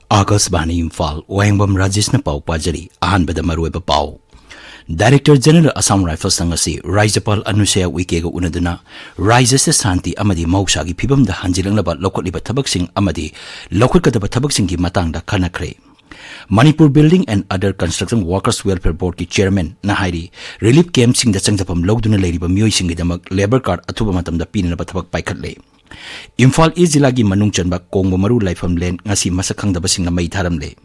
Akasbani Imphal, Wayangbam Rajesh na pau pajari, ahanbada marueba pau. Director General Assam Rifles nangasi, Raijapal Anusaya Wikega unaduna, Rajesh Santi Amadi Mausagi Pibam the Hanjilang about local liba tabaksing Amadi, local kataba tabaksingi matangda kanakre. Manipur Building and Other Construction Workers Welfare Board ki Chairman Nahiri, Relief Camp sing the Sangapam Logduna Lady Bamuy sing the Labor Card Atubamatam the Pin of Tabak Paikatle. Imphal is Zilagi Manungchan ba Kongo Maru Life from Len ngasi masakang da basing na may taramle.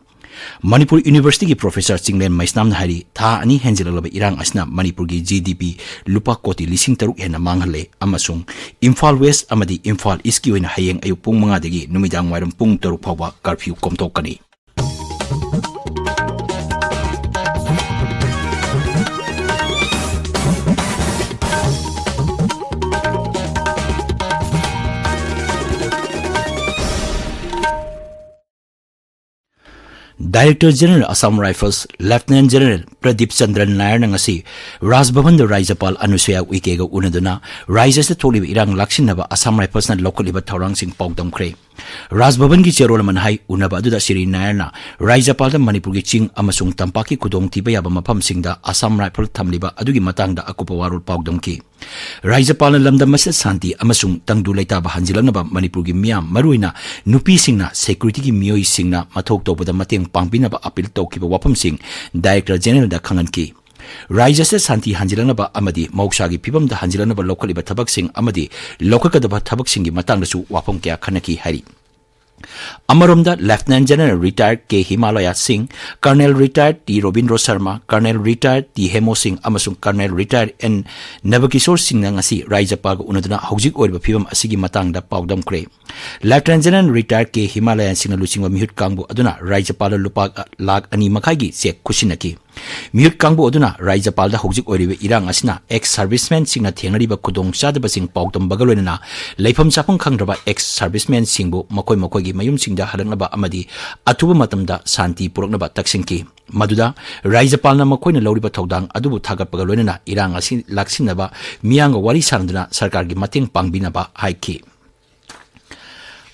Manipur University ki Professor Singlen Maisnam Nahari tha ani henjilaba irang asna Manipur ki GDP lupa koti lising taruk hena manghale amasung Imphal West amadi Imphal East ki oina hayeng ayu pung mga dagi numidang wairam pung taruk phawa curfew komtokani. Director General Assam Rifles Lieutenant General Pradeep Chandran Nair ngasi Rajbhavan the Raijapal Anusaya Wikega unaduna Raijas the Tolib Irang Lakshinaba Assam Rifles na local iba taurang sing pogdam kre Rajbhavan ki cherol manhai unaba adu da Siri Nair na Raijapal da Manipur ki ching amasung tampaki kudong tibaya ba mapam singda Assam Rifle thamliba adugi matang da akupa warul pogdam ki Raijapal na lamdam masa santi amasung tangdu laita ba hanjilang na ba Manipur ki miyam maruina nupi singna security ki miyoi singna mathok tawbada mateng Pangbinaba appeal tawkiba wapam sing Director General da khangan ki Raijas Santi Hanjilanaba Amadi Mauksagi Pibam da Hanjilanaba local iba tabak sing Amadi local kadaba tabak singi matang dasu wapam kya khanaki hari Amaromda Lieutenant General Retired K. Himalaya Singh, Colonel Retired T. Robindro Sharma, Colonel Retired T. Hemo Singh, amasung Colonel Retired N. Navakishore Singh ngasi Raijapal unaduna hojik oiba phibam asigi matangda paudam kre. Lieutenant General Retired K. Himalaya Singh lusingwa mihut kangbu aduna Raijapal lupa lag ani makhagi se khusinaki. Mihut kangbu aduna Raijapal da hojik oiribe irang asina ex-servicemen singna thengnariba kudong chadaba sing paudam bagaloina leifam chapang khangraba ex-servicemen singbu makoi mayum singda harangnaba amadi atuba matamda santi puraknaba taksingki maduda Raijapal na makoi na lawriba thodang adubu thagappaga loinana irang asi laksinaba miyang wari saranduna sarkar gi mateng pangbinaba haiki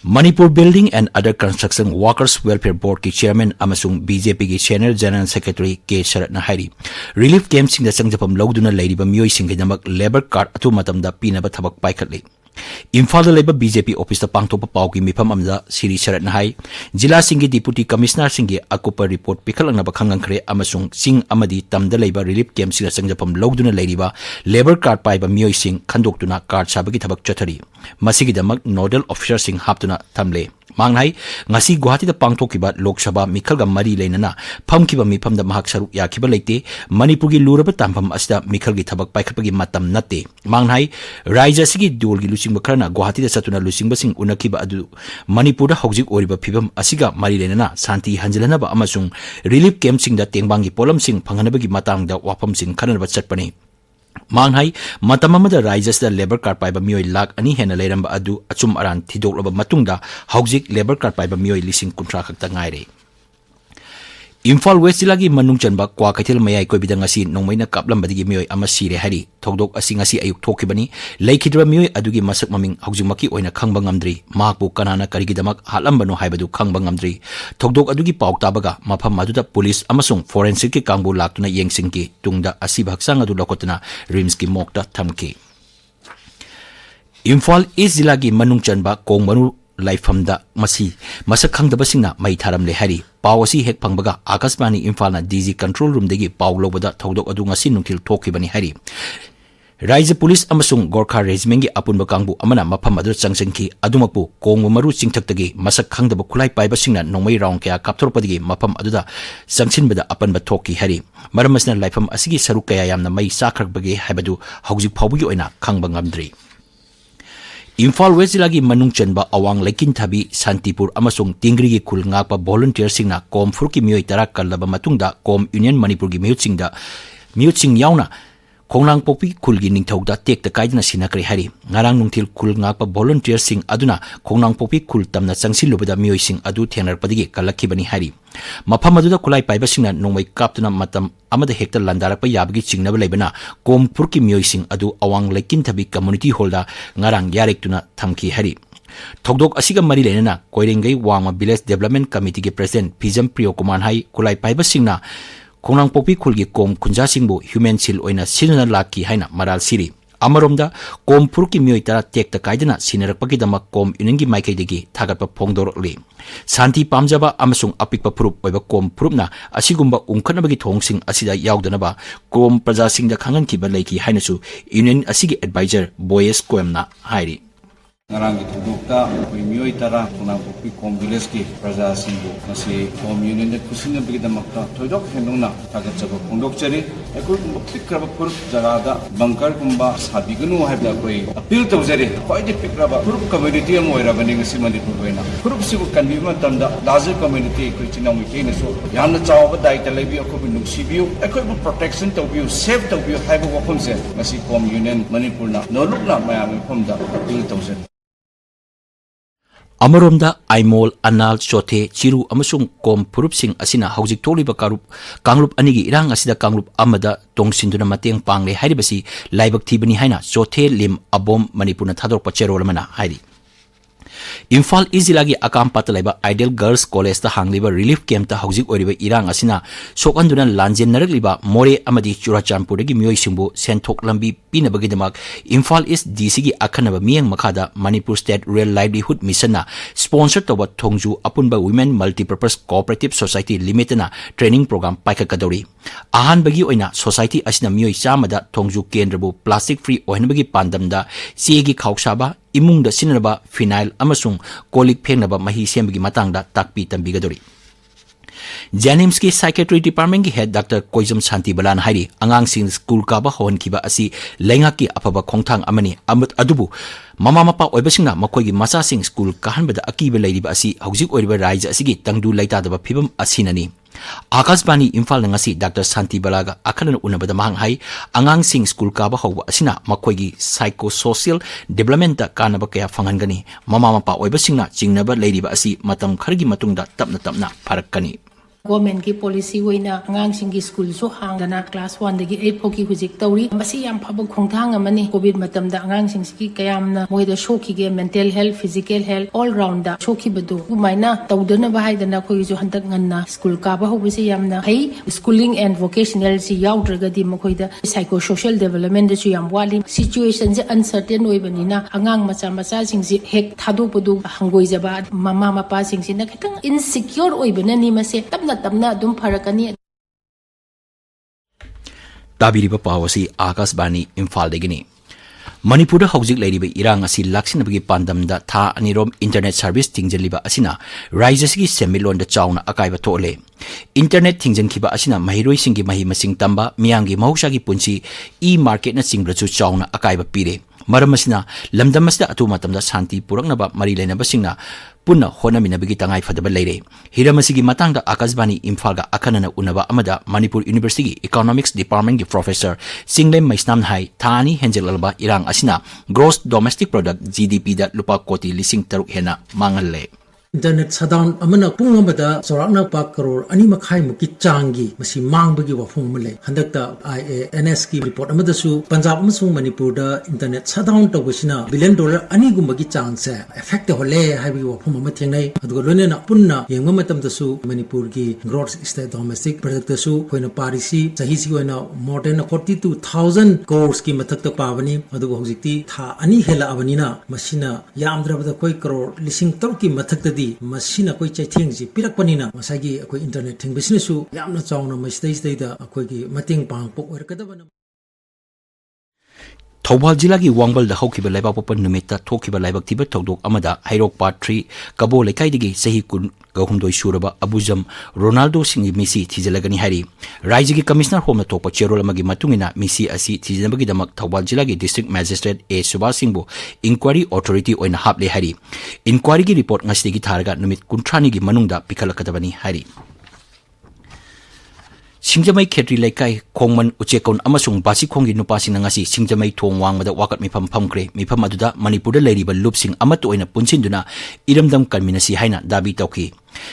Manipur Building and Other Construction Workers Welfare Board ki Chairman amasung BJP ki Senior General Secretary K. Sharat Nahari Relief Camp sing da sangjapam lawduna leiriba miyoi sing gidamak labor card atu matamda pinaba thabak paikhatli Imphal da leba BJP office da pangtopa pauki mifam amda Siri Sharat Nahai Jila Singh Deputy Commissioner Singh akupa report pikhalang na bakhangang kre amasung sing amadi tamda leba relief camp sing sangjapam lawduna leiriba labor card paiba miyoi sing khandoktuna card sabagi thabak chathari masigi damak nodal officer sing haptuna tamle mangnai ngasi Guwahati da pangthokiba Lok Sabha mikhalga mari leinana phamkiba mifam da mahak saruk yakiba leite Manipur gi luraba tampham asda mikhalgi thabak paikhatpagi matam natte mangnai Raija sigi dol gi lusingba kharna Guwahati da satuna lusingba sing unakiba adu Manipur da hojik oriba phibam asiga mari leinana santi hanjilanaba amasung relief camp sing da tengbangi polam sing phanghanabagi matang da wapam sing khanaba chatpani Manghai matamamada Raijas da labor card paiba miyoi lak ani hena leiramba adu achum aran thidoklaba matungda hojik labor card paiba miyoi lising kuntra khakta ngaire Imphal West lagi manungchanba kwa kaithil mayai koibida ngasi nongmaina kaplambadigi miyoi ama sire hari thodok asi ngasi ayuk thokibani leikidra miyoi adugi masak maming hogjimaki oina khangba ngamdri mahakbu kanana karigidamak halambano haibadu khangba ngamdri thodok adugi pauktabaga mafam maduda police amasung forensic ki kangbu laktuna yengsingki tungda asiba haksang adu lokotna rims ki mokta thamki Imphal East Zilagi manungchanba kongmanu Laifamda masi masak khangdaba singna mai tharamle hari pawasi hek phangbaga Akasbani Imphal na DG control room degi paw lobada thodok adu ngasi nungthil thokibani hari Raija Police amasung Gorkha Regiment gi apunba kangbu amana mafam adu changsengki adumapu kongmu maru chingthaktagi masak khangdaba khulai paiba singna nongmai round kya kapthorpadagi mafam aduda changsinbada apanba thoki hari maramasna laifam asigi saruk kaya yamna mai sakhrakbagi haibadu hojik phawbugi oina khangba ngamdri Imphal West lagi manungchanba awang lekin thabi Santipur amasung Tingri gi khul ngakpa volunteer singna kom furki miyoi tara kallaba matungda kom Union Manipur gi miyut sing yauna Kongnang Popi Kulgi Ningthauda tek ta kaidna sinakre hari ngarang nungthil khul ngakpa volunteer sing aduna Kongnang Popi khul tamna changsilubada miyoi sing adu thengnar padigi kalakhibani hari mafam aduda kulai paiba singna nongmai kaptuna matam amada hekta landarapa yabagi chingnaba leibana kom purki miyoi sing adu awang lekin thabi community hall da ngarang yarektuna thamki hari Thogdok asiga mari lenana koirengai wangma village development committee ki president Pijam Priyo Kumar hai kulai paiba singna Kongrang Popi Khulgi kom kunja singbu human sil oina sinana laki haina maral siri Amaromda kom purki mioi tara tekta kaidana sinarakpagi dama kom unengi maikaidagi thagatpa phongdorokli Santi pamjaba amasung apikpa phurup oiba kom phurupna asigumba ungkhanabagi thongsing asida yaudana kom praja singda khangan kiba leiki hainasu union asigi advisor Boyes Koemna hairi Ngarang itu dokta mioi tara Kongrang Popi kom village ki praja singbu masi kom union de kusina bagi damakta thoidok hendongna thagatjaba phongdokchari ekoi pikraba phurup jagada bunker kumba sabiganu haibda koi appeal tawjari khoide pikraba phurup community amoirabani ngasi Manipur hoina phurup sibu kanbima tamda larger community koi chinamu keina so yamna chawba daita lebi akoi nungsibiu ekoi protection tawbiu save tawbiu haibu wafamse ngasi kom union Manipur na nolukna mayam phomda appeal tawjari Amaromda Aimol Anal Chothe Chiru amasung kom purup sing asina haujik tholiba kangrup anigi irang asida kangrup amada tongsinduna mateng pangle hairibasi laibak thibani haina Chothe lim abom Manipurna thadorpa cherolamana hairi Imphal Izilagi akam patalaiba Ideal Girls College ta hangliba relief camp ta haujik oiriba irang asina sokanduna lanjen narakliba more amadi Churachampuragi mioi singbu senthok lambi pinabagi damak Imphal East DC gi akhanaba miyang makhada Manipur State Rural Livelihood Mission na sponsor toba thongju apunba Women Multipurpose Cooperative Society Limited na training program paikakadori ahan bagi oina society asina mioi chamada thongju kendrabu plastic free oinabagi pandamda chegi khauksaba imungda sinaba phenyl amasung kolik phengnaba mahi sembagi matangda takpi tambigadori Janims ki Psychiatry Department ki Head Dr. Koizam Santi Balan hairi angang sing school kaba hon kiba asi lenga ki apaba khongthang amani amat adubu mama mapa oibasingna makoigi macha sing school kahanbada akiba leiriba asi haujik oiriba raija asigi tangdu laita daba phibam asinani Akashbani Imphal ngasi Dr. Santi Balaga akalan unabada mahang hai angang sing school kaba hawa asina makoigi psychosocial development da kanaba kaya phangangani mama mapa oibasingna jingnaba leiriba asi matam khargi matungda tapna pharakani Government ki policy hoina angang singi school so hangana class 1 dagi 8 phoki hujik tawri masi yam phaba khongthang amani covid matam da angang sing ki kayamna moida shoki ge mental health physical health all round da shoki badu umaina tawdana ba haidana khoi jo handak nganna school ka ba hobisi yamna hai schooling and vocational si yaudra di makoida psychosocial development su yam wali situation je uncertain oibanina angang macha sing si hek thadu padu hangoi jaba mama mapa sing si na khitang insecure oibana ni mase tamna dum pharakani tabiriba pawasi Akashbani Imphal degini Manipur haujik leiriba irang asi laksinabagi pandamda tha anirom internet service tingjaliba asina raijasigi semilon da chauna akaiba tole internet tingjankhiba asina mahiroi singi mahi masing tamba miyangi mahusagi punsi e-market na singbrachu chauna akaiba pire maram asina lamdamasda atu matamda santi puraknaba mari leinaba singna punna hona minabigi tangai fadaba leire hiramasigi matangda Akashbani Imphal ga akanana unaba amada Manipur University Economics Department ki professor Singlem Maisnam hai thani henjel alba irang asina gross domestic product GDP da lupa koti lising taruk hena mangalle Internet shutdown amana pung amada sorakna pa crore ani makhai muki changi masi mangbagi wafung male handakta IANS ki report amada su Punjab amasung Manipur da internet shutdown tawbisina $1 billion ani gumagi chance effect hole haibi wafung ama thengnai adugo lone na punna yengma matam da su Manipur ki gross state domestic product su koina parisi sahi si koina more than 42,000 crores ki mathak ta pawani adugo hojikti tha ani hela abanina masina yamdrabada koi crore lising taw ki mathak ta masina koi chaitheng ji pirakpanina masagi akoi internet thing business su yamna chawna mastai da akoi gi mating pang pok werkadabana Thobal jila gi wangbal da haukiba laibak popan numita thokiba laibak tiba thodok amada hairok part 3 kabo lekai digi sahi kun gahumdoi suraba abujam Ronaldo singi misi thijalagani hari raiji gi commissioner home na thokpa cherol amagi matungina misi asi thijanabagi damak Thobal jila gi district magistrate A Subhash Singh bu inquiry authority oina haple hari inquiry gi report ngasi gi tharga numit kuntrani gi manungda pikhalakadabani hari Singjamai Khetri Laikai Khongman Uchekon amasung Basikhonggi nupasing ngasi Singjamai thong wangmada wakat mifam phamkre mifam aduda Manipur da leiriba lupsing amat oina punsinduna iramdam kanminasi haina dabi tawki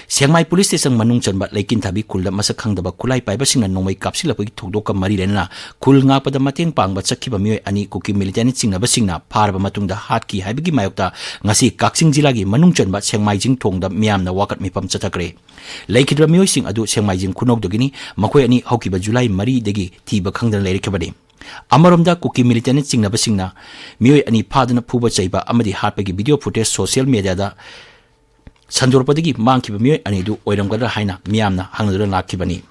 Sengmai Police Station manung chanba laikin thabi kulda masak khangdaba kulai paiba singna nongmai kapsilapagi thokdoka mari lena kul nga pada mateng pangba chakhiba mioi ani kuki military chingna singna pharba matungda hatki haibigi mayokta ngasi Kaksing jilagi manung chanba Sengmai jing thongda miyamna wakat mipam chatakre laikidra mioi sing adu Sengmai jing khunokdogini makoi ani haukiba July mari degi thiba khangdan leirikhabani Amaromda kuki military chingna singna mioi ani phadana phuba chaiba amadi hatpagi video footage social media da Sandorpadagi mangkiba mioi anidu oiramgadra haina miyamna hangadura lakibani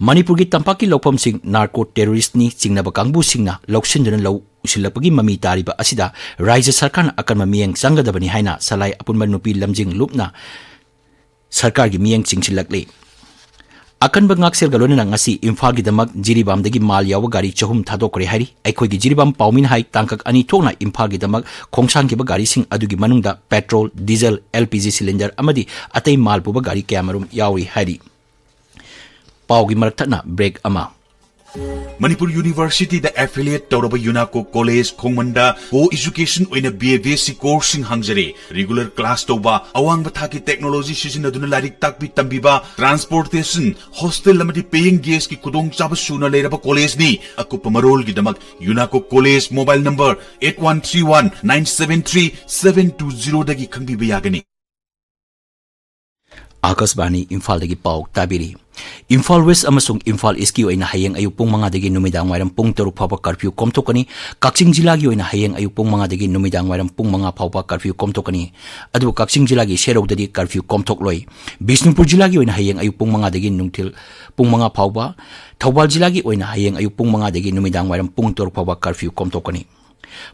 Manipur gi tampaki lokpam sing narco terrorist ni chingnaba kangbu singna loksinduna lo usilapagi mami tariba asida Raja Sarkar akan mamieng sangadabani haina salai apunba nupi lamjing lupna sarkar gi mieng chingchilakle akan bangak sel galone na ngasi Imphal gi damak jiribam dagi mal yawa gari chahum thadokre hari aikoi gi jiribam paumin hai tangkak ani thokna Imphal gi damak khongsang gi ba gari sing adugi manungda petrol diesel LPG cylinder amadi atai mal puba gari kamarum yawi hari pau gi marakthana break ama Manipur University the affiliate Tauraba Yunako College Khongmanda co-education oina BA course sing hangjare regular class toba awang bathaki technology sisina duna larik takpi tambiba transportation hostel lamadi paying guest ki kudong chaba suna leiraba college ni akupa marol gi damak Yunako College mobile number 8131973720 dagi khangbi bayagani Akasbani Imphal dagi pau tabiri Imphal West amasung Imphal East gi oina hayeng ayupung mga dagi numidang wairam pung 3 phawba curfew komtokani Kaksing jila gi oina hayeng ayupung mga dagi numidang wairam pung mga phawba curfew komtokani adu Kaksing jila gi serok dagi curfew komtokloi Bisnupur jila gi oina hayeng ayupung mga dagi nungtil pung mga phawba Thawbal jila gi oina hayeng ayupung mga dagi numidang wairam pung 3 phawba curfew komtokani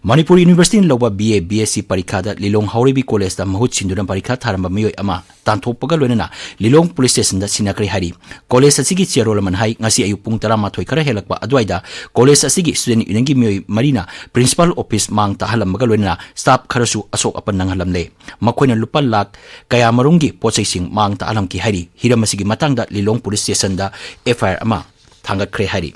Manipur University loba BA BSc parikha da Lilong Hauribi College da mahut sinduna parikha tharamba mioi ama tanthokpaga loinana Lilong Police Station da sinakri hari college asigi cherol man hai ngasi ayupung 13 khara helakpa adwaida college asigi student union gi mioi marina principal office mang ta halamga loinana staff kharasu asok apan nang halamle makoina lupa lak kaya marungi pochai sing mang ta alam ki hari hiram asigi matangda Lilong Police Station da FIR ama thangakhre hari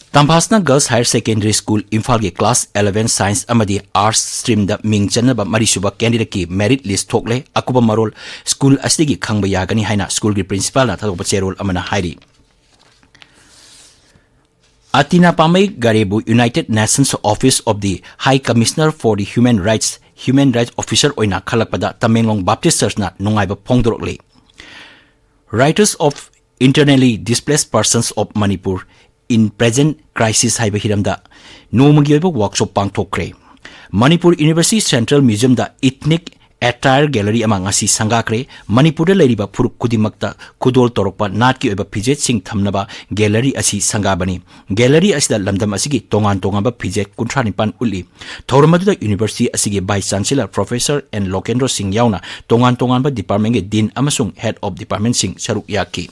Tampasna Girls Higher Secondary School Imphal ge class 11 science amadi arts stream da mingchanaba marisuba candidate ki merit list thokle akuba marol school asigi khangba yagani haina school gi principal na thadokpa cherol amana hairi Atina Pamai Garebu United Nations Office of the High Commissioner for the Human Rights Officer oina khalakpada Tamenglong Baptist Church na nungaiba phongdorokle Writers of Internally Displaced Persons of Manipur in present crisis haiba hiramda nomagi oiba workshop pangthokre Manipur University Central Museum da ethnic attire gallery ama ngasi sangakre Manipur da leiriba phuruk kudimakta kudol torokpa natki oiba pijet sing thamnaba gallery asi sangabani gallery asida lamdam asigi tongan tongaba pijet 39 uli thormadu da university asigi vice chancellor professor and Lokendro Singh yauna tongan ba department ge dean amasung head of department sing saruk yaki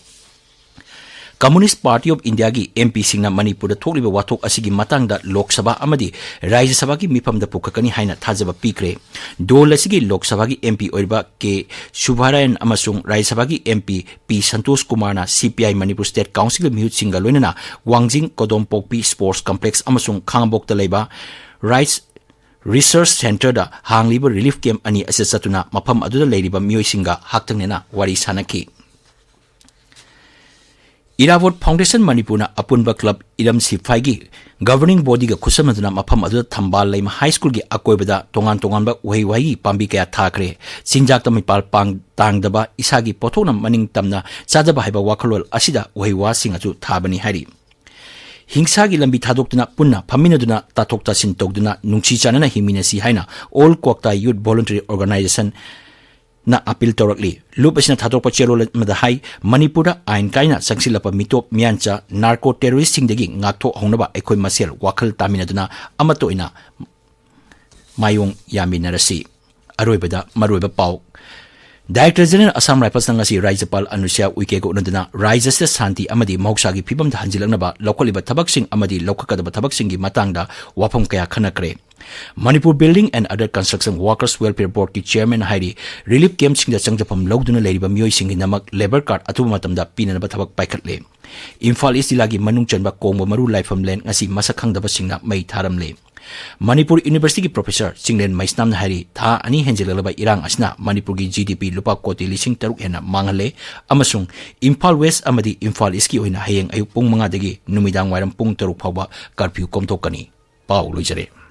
Communist Party of India gi MP singna Manipur da thokliba wathok asigi matangda Lok Sabha amadi Rajya Sabha gi mifam da pukakani haina thajaba pikre dol asigi Lok Sabha gi MP oiba ke Subharayan amasung Rajya Sabha gi MP P Santosh Kumar na CPI Manipur State Council mihut singa loinana Wangjing Kodompokpi Sports Complex amasung Khangabok da leiba Rights Research Center da hangliba relief camp ani asesatuna mafam aduda leiriba mioi singa haktangnena wari sanaki Irawat Foundation Manipurna Apunba Club Idam Sifai governing body ga kusamaduna mafam adu thambal laima high school gi akoibada tongan ba wai pambi kaya thakre sinjak tamipal pang tangdaba isagi pothona maning tamna chadaba haiba wakalol asida waiwa singaju thabani hari Hingsa gi lambi thadokduna punna phaminaduna tathokta sintokduna nungchi chanana himinasi haina All Kwakta Youth Voluntary Organization na appeal torakli lupasina thatokpa cherol madahai Manipura ain kaina sangsilapa mitop miancha narco terrorist singdagi ngakthok hongnaba ekoi masel wakhal taminaduna amato ina mayong yaminarasi aroibada maroiba pau Director General Assam Rifles ngasi Rajapal Anusya Uike ko nanduna Rajya Santi amadi Mausagi Pibam da hanjilangnaba lokaliba tabaksing amadi lokakadaba tabaksing gi matangda wafam kaya khanakre Manipur Building and Other Construction Workers Welfare Board ki Chairman Hairi Relief Camp sing da changjapam logduna leiriba mioi sing namak labor card atu matamda pinanaba tabak paikatle Imphal East lagi manung chanba kongba maru laifam len ngasi masakhangdaba singna mai tharamle Manipur University Professor Chinglen Maisnam Hari Tha Ani Henjelaba Irang Asna Manipur gi GDP lupa koti lising taruk hena mangale amasung Imphal West amadi Imphal East ki oina hayeng ayuk pung mga dagi numidang wairam pung taruk phawa curfew komtokani pau loijare